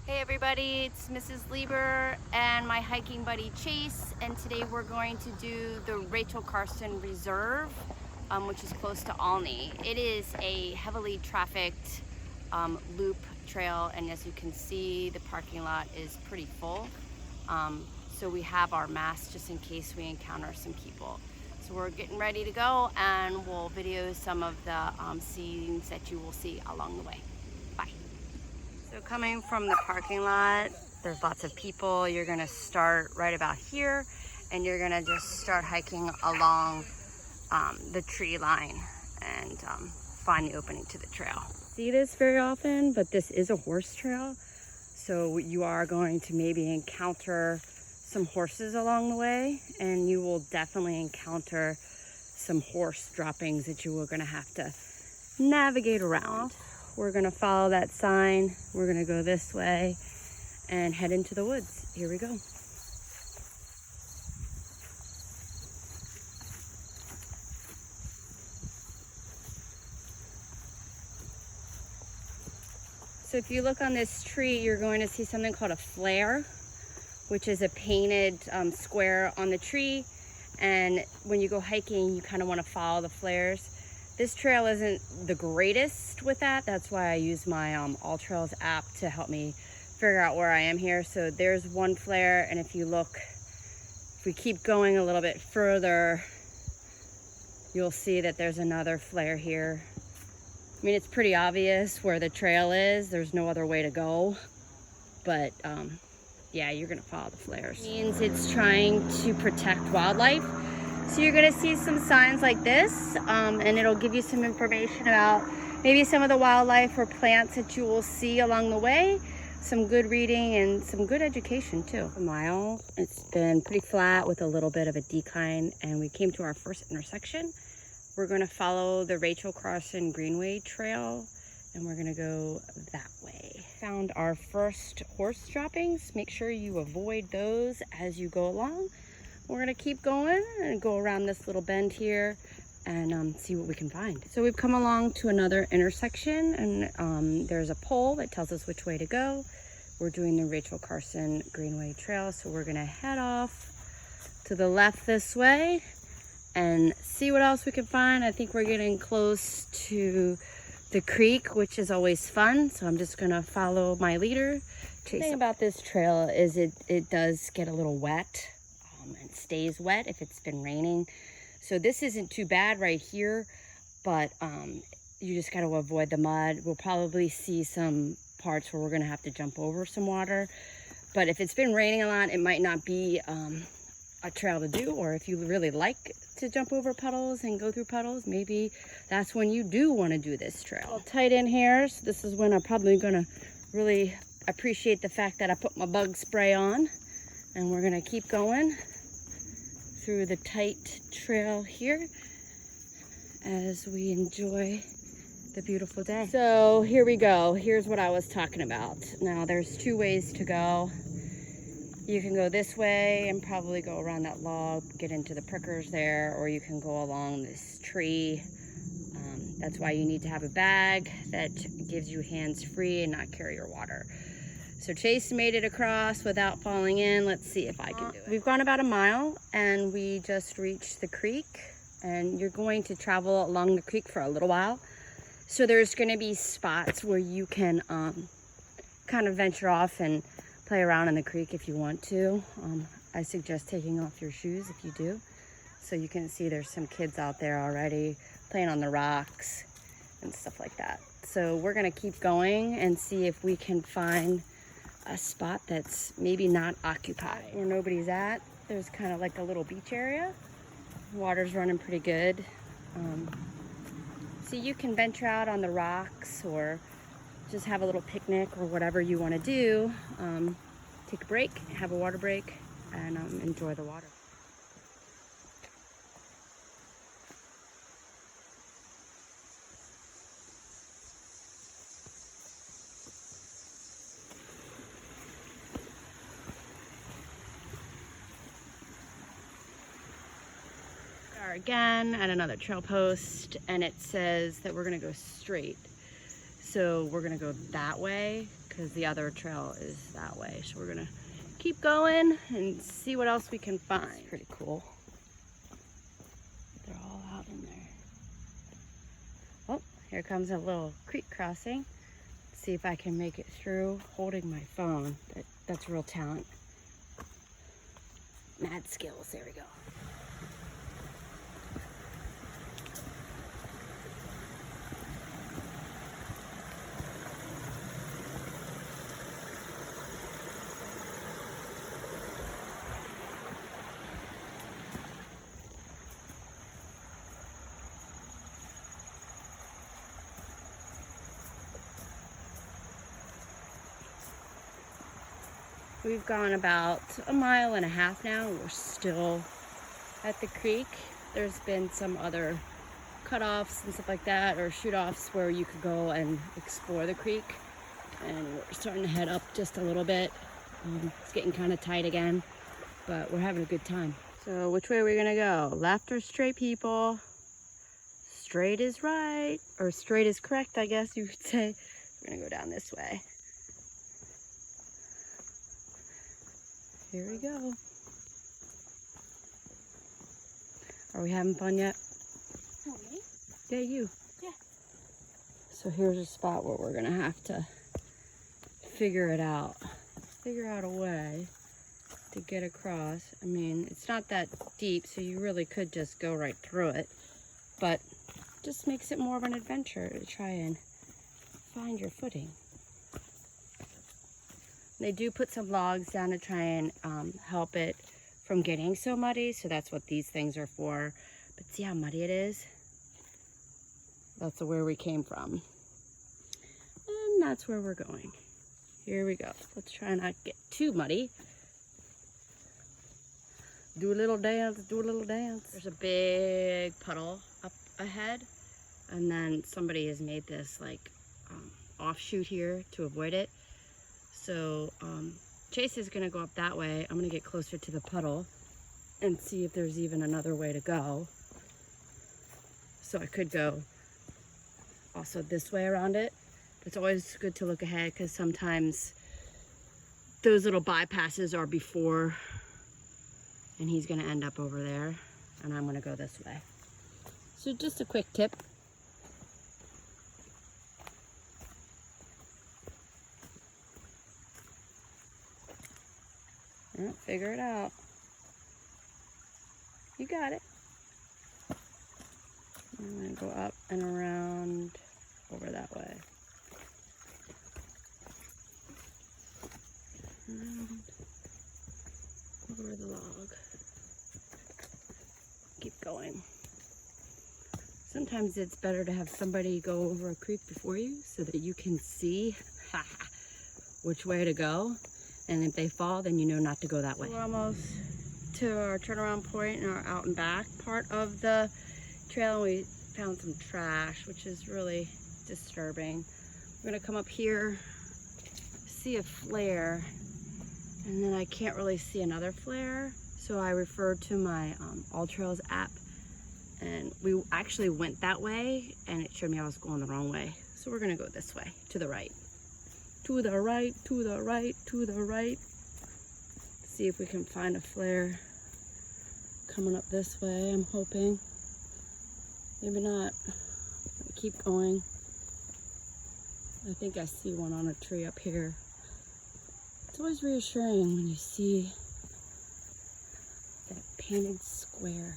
Hey everybody, it's Mrs. Lieber and my hiking buddy Chase, and today we're going to do the Rachel Carson Reserve, which is close to Alney. It is a heavily trafficked loop trail, and as you can see, the parking lot is pretty full. So we have our masks just in case we encounter some people. So we're getting ready to go, and we'll video some of the scenes that you will see along the way. Bye. So coming from the parking lot, there's lots of people. You're gonna start right about here, and you're gonna just start hiking along the tree line and find the opening to the trail. See this very often, but this is a horse trail. So you are going to maybe encounter some horses along the way, and you will definitely encounter some horse droppings that you are gonna have to navigate around. We're gonna follow that sign. We're gonna go this way and head into the woods. Here we go. So if you look on this tree, you're going to see something called a flare, which is a painted square on the tree. And when you go hiking, you kind of want to follow the flares. This trail isn't the greatest with that. That's why I use my All Trails app to help me figure out where I am here. So there's one flare, and if you look, if we keep going a little bit further, you'll see that there's another flare here. I mean, it's pretty obvious where the trail is. There's no other way to go, but yeah, you're gonna follow the flares. It means it's trying to protect wildlife. So you're gonna see some signs like this, and it'll give you some information about maybe some of the wildlife or plants that you will see along the way, some good reading and some good education too. A mile, it's been pretty flat with a little bit of a decline, and we came to our first intersection. We're gonna follow the Rachel Carson Greenway trail, and we're gonna go that way. Found our first horse droppings. Make sure you avoid those as you go along. We're gonna keep going and go around this little bend here and see what we can find. So we've come along to another intersection, and there's a pole that tells us which way to go. We're doing the Rachel Carson Greenway trail, so we're gonna head off to the left this way and see what else we can find. I think we're getting close to the creek, which is always fun, so I'm just gonna follow my leader. The thing about this trail is it does get a little wet. And stays wet if it's been raining. So this isn't too bad right here, but you just got to avoid the mud. We'll probably see some parts where we're going to have to jump over some water. But if it's been raining a lot, it might not be a trail to do. Or if you really like to jump over puddles and go through puddles, maybe that's when you do want to do this trail. All tight in here. So this is when I'm probably going to really appreciate the fact that I put my bug spray on. And we're going to keep going through the tight trail here as we enjoy the beautiful day. So here we go. Here's what I was talking about. Now there's two ways to go. You can go this way and probably go around that log, get into the prickers there, or you can go along this tree. That's why you need to have a bag that gives you hands-free and not carry your water. So Chase made it across without falling in. Let's see if I can do it. We've gone about a mile and we just reached the creek, and you're going to travel along the creek for a little while. So there's going to be spots where you can kind of venture off and play around in the creek if you want to. I suggest taking off your shoes if you do. So you can see there's some kids out there already playing on the rocks and stuff like that. So we're going to keep going and see if we can find a spot that's maybe not occupied, where nobody's at. There's kind of like a little beach area. Water's running pretty good. So you can venture out on the rocks or just have a little picnic or whatever you want to do. Take a break, have a water break, and enjoy the water. Again at another trail post, and it says that we're gonna go straight. So we're gonna go that way because the other trail is that way. So we're gonna keep going and see what else we can find. It's pretty cool. They're all out in there. Oh, here comes a little creek crossing. Let's see if I can make it through holding my phone. That's real talent. Mad skills, there we go. We've gone about 1.5 miles now. We're still at the creek. There's been some other cutoffs and stuff like that, or shoot-offs where you could go and explore the creek. And we're starting to head up just a little bit. It's getting kind of tight again, but we're having a good time. So which way are we gonna go? Left or straight, people? Straight is right, or straight is correct, I guess you could say. We're gonna go down this way. Here we go. Are we having fun yet? Oh, me? Yeah, you. Yeah. So here's a spot where we're gonna have to figure it out. Figure out a way to get across. I mean, it's not that deep, so you really could just go right through it. But just makes it more of an adventure to try and find your footing. They do put some logs down to try and help it from getting so muddy. So that's what these things are for. But see how muddy it is? That's where we came from. And that's where we're going. Here we go. Let's try not to get too muddy. Do a little dance, do a little dance. There's a big puddle up ahead. And then somebody has made this like offshoot here to avoid it. So Chase is gonna go up that way. I'm gonna get closer to the puddle and see if there's even another way to go. So I could go also this way around it. It's always good to look ahead because sometimes those little bypasses are before, and he's gonna end up over there and I'm gonna go this way. So just a quick tip. Yeah, figure it out. You got it. I'm gonna go up and around over that way. And over the log. Keep going. Sometimes it's better to have somebody go over a creek before you so that you can see which way to go. And if they fall, then you know not to go that way. So we're almost to our turnaround point in our out and back part of the trail. We found some trash, which is really disturbing. We're gonna come up here, see a flare, and then I can't really see another flare. So I referred to my All Trails app, and we actually went that way, and it showed me I was going the wrong way. So we're gonna go this way, to the right. To the right, to the right, to the right. See if we can find a flare coming up this way, I'm hoping. Maybe not. Keep going. I think I see one on a tree up here. It's always reassuring when you see that painted square.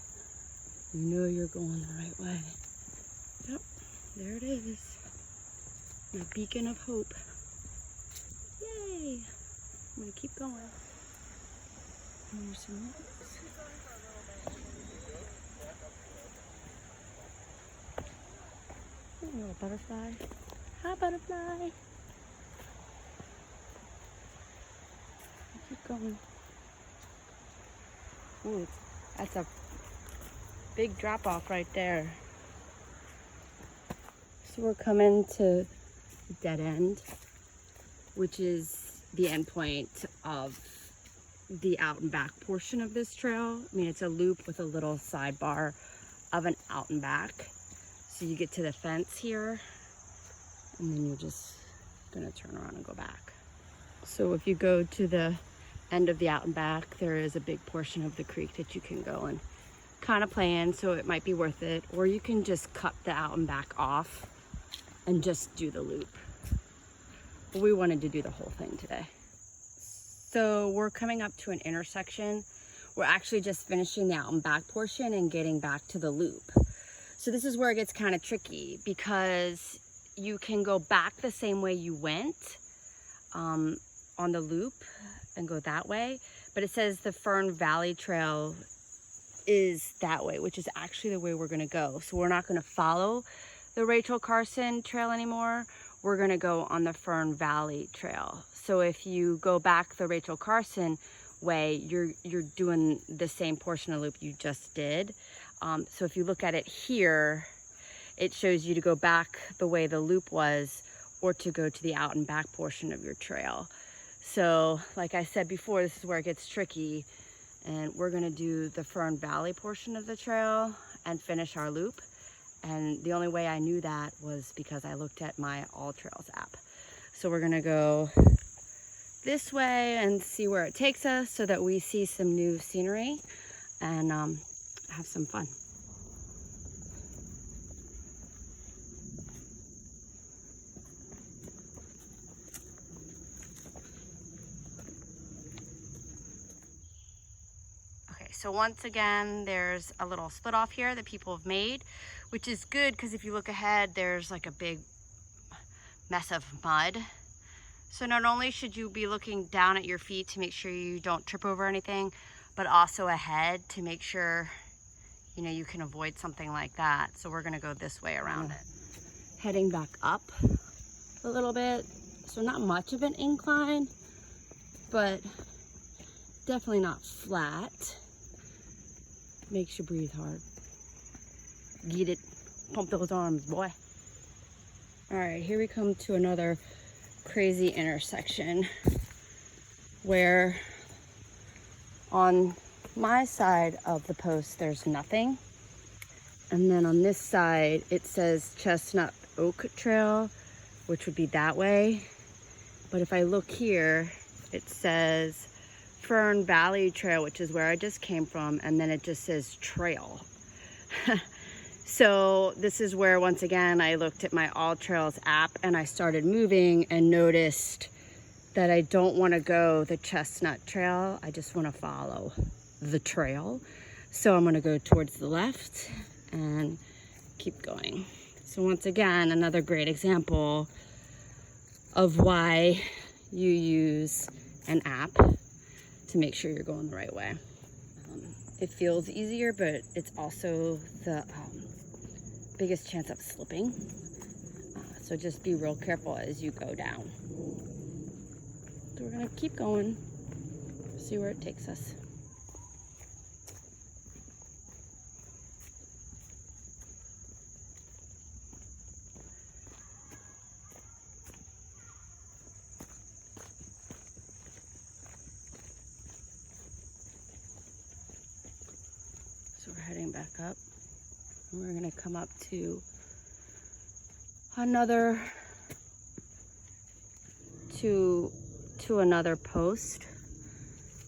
You know you're going the right way. Yep, there it is. My beacon of hope. Yay! I'm gonna keep going. And there's some rocks. Oh, a little butterfly. Hi, butterfly. Keep going. Ooh, that's a big drop off right there. So we're coming to a dead end, which is the end point of the out and back portion of this trail. I mean, it's a loop with a little sidebar of an out and back. So you get to the fence here, and then you're just gonna turn around and go back. So if you go to the end of the out and back, there is a big portion of the creek that you can go and kind of play in, so it might be worth it. Or you can just cut the out and back off and just do the loop. But we wanted to do the whole thing today. So we're coming up to an intersection. We're actually just finishing the out and back portion and getting back to the loop. So this is where it gets kind of tricky, because you can go back the same way you went on the loop and go that way, but it says the Fern Valley Trail is that way, which is actually the way we're going to go. So we're not going to follow the Rachel Carson Trail anymore. We're going to go on the Fern Valley Trail. So if you go back the Rachel Carson way, you're doing the same portion of the loop you just did. So if you look at it here, it shows you to go back the way the loop was, or to go to the out and back portion of your trail. So like I said before, this is where it gets tricky, and we're gonna do the Fern Valley portion of the trail and finish our loop. And the only way I knew that was because I looked at my All Trails app. So we're gonna go this way and see where it takes us, so that we see some new scenery and have some fun. So once again, there's a little split off here that people have made, which is good, because if you look ahead, there's like a big mess of mud. So not only should you be looking down at your feet to make sure you don't trip over anything, but also ahead to make sure, you know, you can avoid something like that. So we're gonna go this way around it. Heading back up a little bit. So not much of an incline, but definitely not flat. Makes you breathe hard. Get it. Pump those arms, boy. All right, here we come to another crazy intersection where on my side of the post there's nothing, and then on this side it says Chestnut Oak Trail, which would be that way. But if I look here, it says Fern Valley Trail, which is where I just came from, and then it just says trail. So this is where, once again, I looked at my All Trails app and I started moving and noticed that I don't want to go the Chestnut Trail. I just want to follow the trail. So I'm going to go towards the left and keep going. So once again, another great example of why you use an app to make sure you're going the right way. It feels easier, but it's also the biggest chance of slipping. So just be real careful as you go down. So we're gonna keep going, see where it takes us. So we're heading back up, and we're gonna come up to another another post,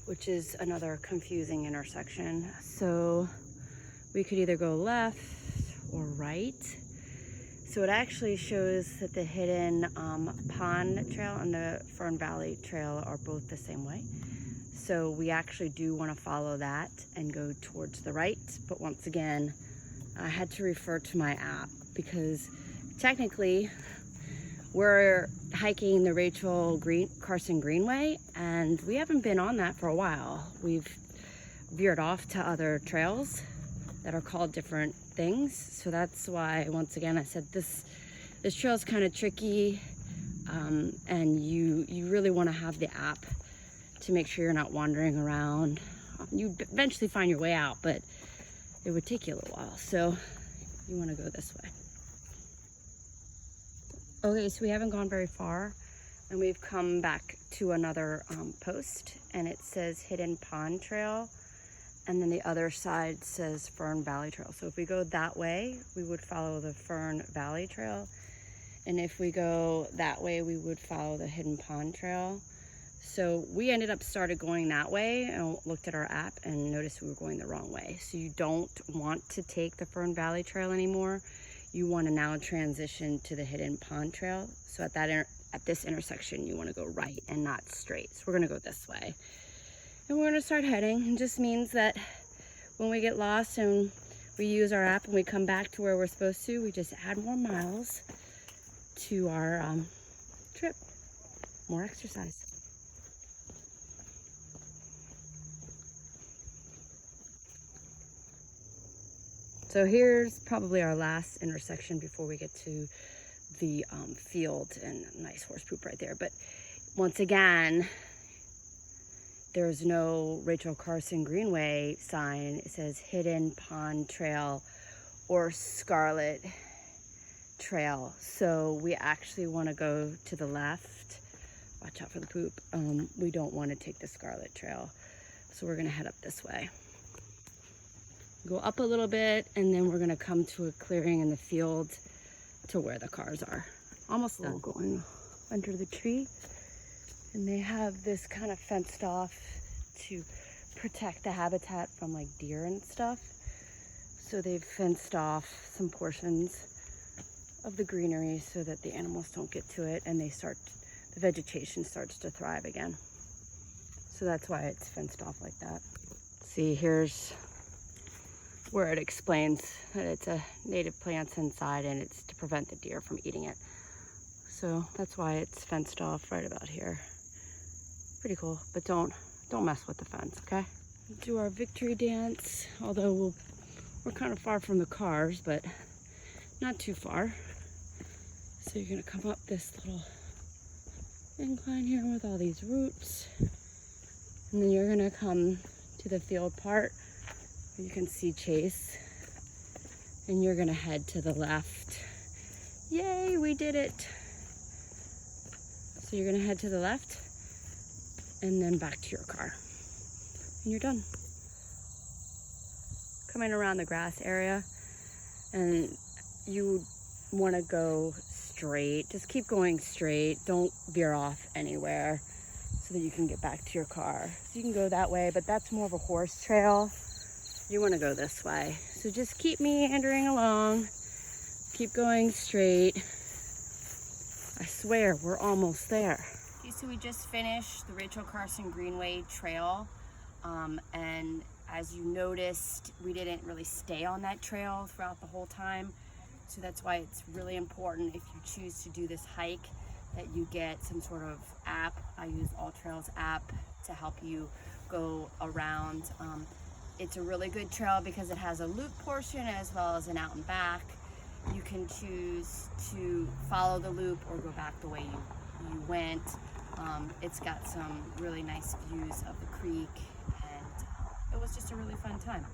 which is another confusing intersection. So we could either go left or right. So it actually shows that the Hidden Pond Trail and the Fern Valley Trail are both the same way. So we actually do want to follow that and go towards the right. But once again, I had to refer to my app, because technically we're hiking the Rachel Carson Greenway, and we haven't been on that for a while. We've veered off to other trails that are called different things. So that's why, once again, I said this trail is kind of tricky, and you really want to have the app to make sure you're not wandering around. You eventually find your way out, but it would take you a little while. So you want to go this way. Okay, so we haven't gone very far, and we've come back to another post, and it says Hidden Pond Trail, and then the other side says Fern Valley Trail. So if we go that way, we would follow the Fern Valley Trail, and if we go that way, we would follow the Hidden Pond Trail. So we ended up started going that way and looked at our app and noticed we were going the wrong way. So you don't want to take the Fern Valley Trail anymore. You want to now transition to the Hidden Pond Trail. So at this intersection, you want to go right and not straight. So we're going to go this way. And we're going to start heading. It just means that when we get lost and we use our app and we come back to where we're supposed to, we just add more miles to our trip. More exercise. So here's probably our last intersection before we get to the field, and nice horse poop right there. But once again, there's no Rachel Carson Greenway sign. It says Hidden Pond Trail or Scarlet Trail. So we actually want to go to the left. Watch out for the poop. We don't want to take the Scarlet Trail. So we're going to head up this way. Go up a little bit, and then we're gonna come to a clearing in the field to where the cars are. Almost done. Going under the tree, and they have this kind of fenced off to protect the habitat from like deer and stuff. So they've fenced off some portions of the greenery so that the animals don't get to it, and the vegetation starts to thrive again. So that's why it's fenced off like that. See, here's where it explains that it's a native plants inside and it's to prevent the deer from eating it. So that's why it's fenced off right about here. Pretty cool, but don't mess with the fence, okay? Do our victory dance, although we're kind of far from the cars, but not too far. So you're gonna come up this little incline here with all these roots, and then you're gonna come to the field part. You can see Chase, and you're gonna head to the left. Yay, we did it. So you're gonna head to the left and then back to your car, and you're done. Coming around the grass area, and you wanna go straight. Just keep going straight. Don't veer off anywhere so that you can get back to your car. So you can go that way, but that's more of a horse trail. You want to go this way. So just keep meandering along. Keep going straight. I swear, we're almost there. Okay, so we just finished the Rachel Carson Greenway Trail. And as you noticed, we didn't really stay on that trail throughout the whole time. So that's why it's really important if you choose to do this hike that you get some sort of app. I use All Trails app to help you go around. It's a really good trail because it has a loop portion as well as an out and back. You can choose to follow the loop or go back the way you went. It's got some really nice views of the creek, and it was just a really fun time.